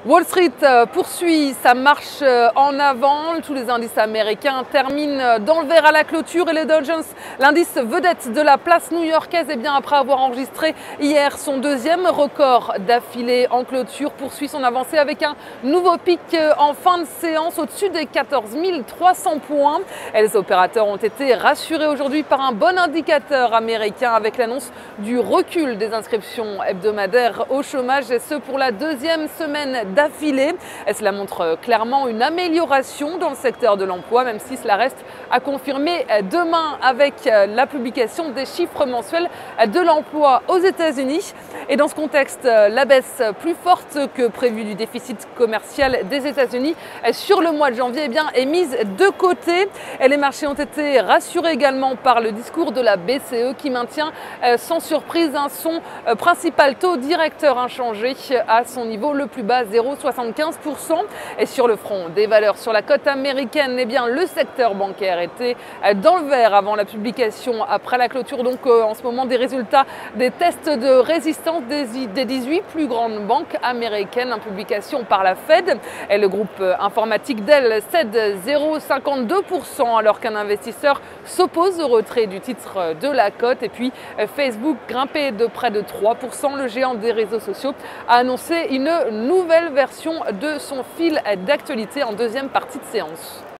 Wall Street poursuit sa marche en avant. Tous les indices américains terminent dans le vert à la clôture et le Dow Jones, l'indice vedette de la place new-yorkaise, après avoir enregistré hier son deuxième record d'affilée en clôture, poursuit son avancée avec un nouveau pic en fin de séance au-dessus des 14 300 points. Et les opérateurs ont été rassurés aujourd'hui par un bon indicateur américain avec l'annonce du recul des inscriptions hebdomadaires au chômage, et ce pour la deuxième semaine d'affilée. Et cela montre clairement une amélioration dans le secteur de l'emploi, même si cela reste à confirmer demain avec la publication des chiffres mensuels de l'emploi aux États-Unis. Et dans ce contexte, la baisse plus forte que prévue du déficit commercial des États-Unis sur le mois de janvier est mise de côté. Et les marchés ont été rassurés également par le discours de la BCE qui maintient sans surprise son principal taux directeur inchangé à son niveau le plus bas, 0,75%. Et sur le front des valeurs sur la cote américaine, le secteur bancaire était dans le vert avant la publication, après la clôture en ce moment, des résultats des tests de résistance des 18 plus grandes banques américaines, en publication par la Fed. Et le groupe informatique Dell cède 0,52% alors qu'un investisseur s'oppose au retrait du titre de la cote. Et puis Facebook grimpé de près de 3%. Le géant des réseaux sociaux a annoncé une nouvelle version de son fil d'actualité en deuxième partie de séance.